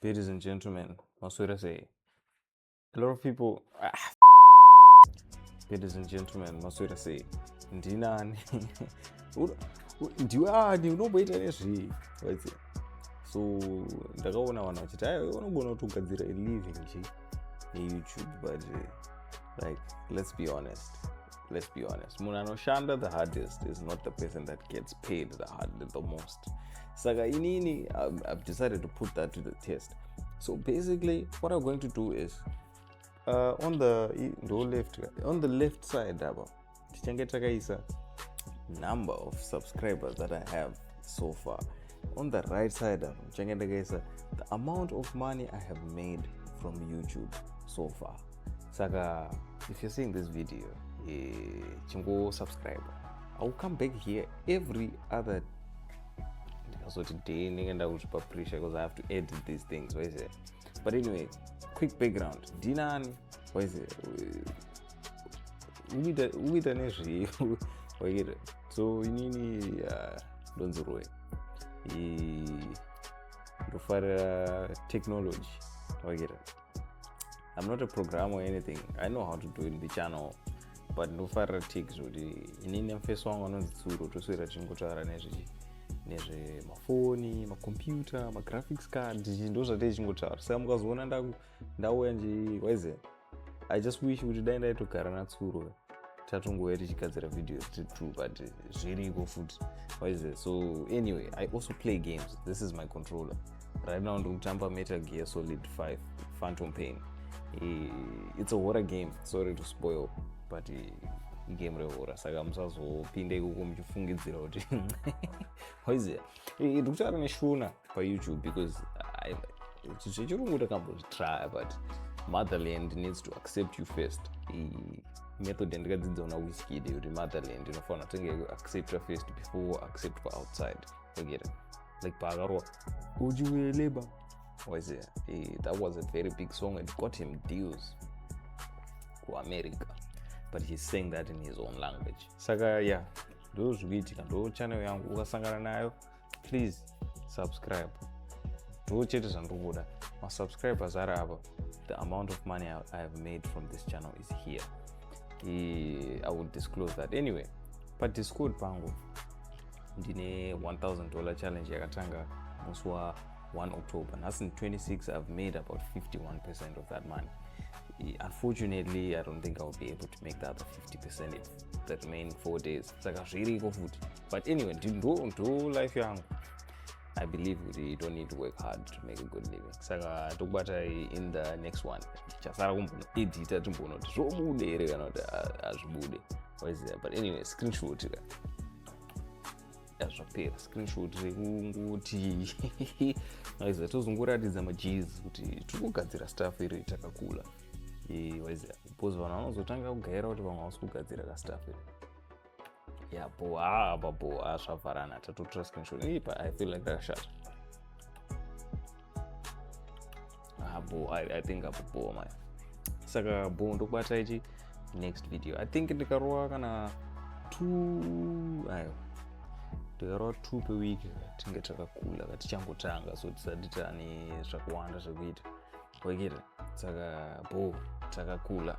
Ladies and gentlemen, maswera sei. A lot of people. Ladies and gentlemen, maswera sei. Ndinani. Ndiwani unomboita nezvii. So ndakaona vanhu vachiti vanogona kutogadzira a living neYouTube, but like let's be honest. Munhu anoshanda the hardest is not the person that gets paid the most. Saka inini, I've decided to put that to the test. So basically, what I'm going to do is, on the left side, tichenge number of subscribers that I have so far. On the right side, the amount of money I have made from YouTube so far. Saka, if you're seeing this video, chingo subscribe. I'll come back here every other day because I have to edit these things. But anyway, quick background. Dinani, so inini donzurwe ndofara technology. I'm not a programmer or anything. I know how to do it in the channel, but ndofara tech zodi inini mfeso wangu anonzitsuro toswera chingotara nezve mafoni, makompyuta, graphics card, ndo zvate chingotara. Saka mukazoona ndauya nje I just wish kuti dai ndaitogara natsuro tatongouya tichigadzira videos true, but zviriko futi. So anyway, I also play games. This is my controller. Right now ndikutamba Metal Gear Solid 5 Phantom Pain. It's a horror game. Sorry to spoil, but game rehorror. Saka musazopinde ikuko muchifungidzira kuti ndikutara neshuna paYouTube because zvechirungu takambozvitry, but motherland needs to accept you first. Method yandikadzidza una Wizkid kuti motherland inofanira kutenge accept first before accept for outside. Like pakarwa ujiwe labor. That was a very big song. It got him deals to America, but he's saying that in his own language. Saka yeah, those kuitika ndo channel yangu. Ukasangana nayo, please subscribe. Ndo chete zvandikuda. My subscribers are apa. The amount of money I have made from this channel is here. I would disclose that anyway. But Discord pangu ndine $1,000 challenge yakatanga musi wa 1 October. That's in 26. I've made about 51% of that money. Unfortunately, I don't think I'll be able to make the other 50% in the remaining 4 days. It's like a really go food. But anyway, do life young. I believe you don't need to work hard to make a good living. Saka tokubata in the next one. Chasara kumbono edita tumbono zvobude ere kana kuti azvibude. But anyway, screenshot yazvapera. Screenshot rekunguti tozongoratidza majeans kuti tirikugadzira stuff iri takakula. Because vanhu vanozotanga kugaira kuti vamwe havasi kugadzira kastuff iri. Yeah, bo zvavarana tatotora screenshot. I feel like that shot. I think bo my. Saka bo ndokubata ichi next video. I think ndikarova kana 2 per week tinge takakula katichangotanga, so tisadita ni zvakawanda zvekuita. Saka bo takakula.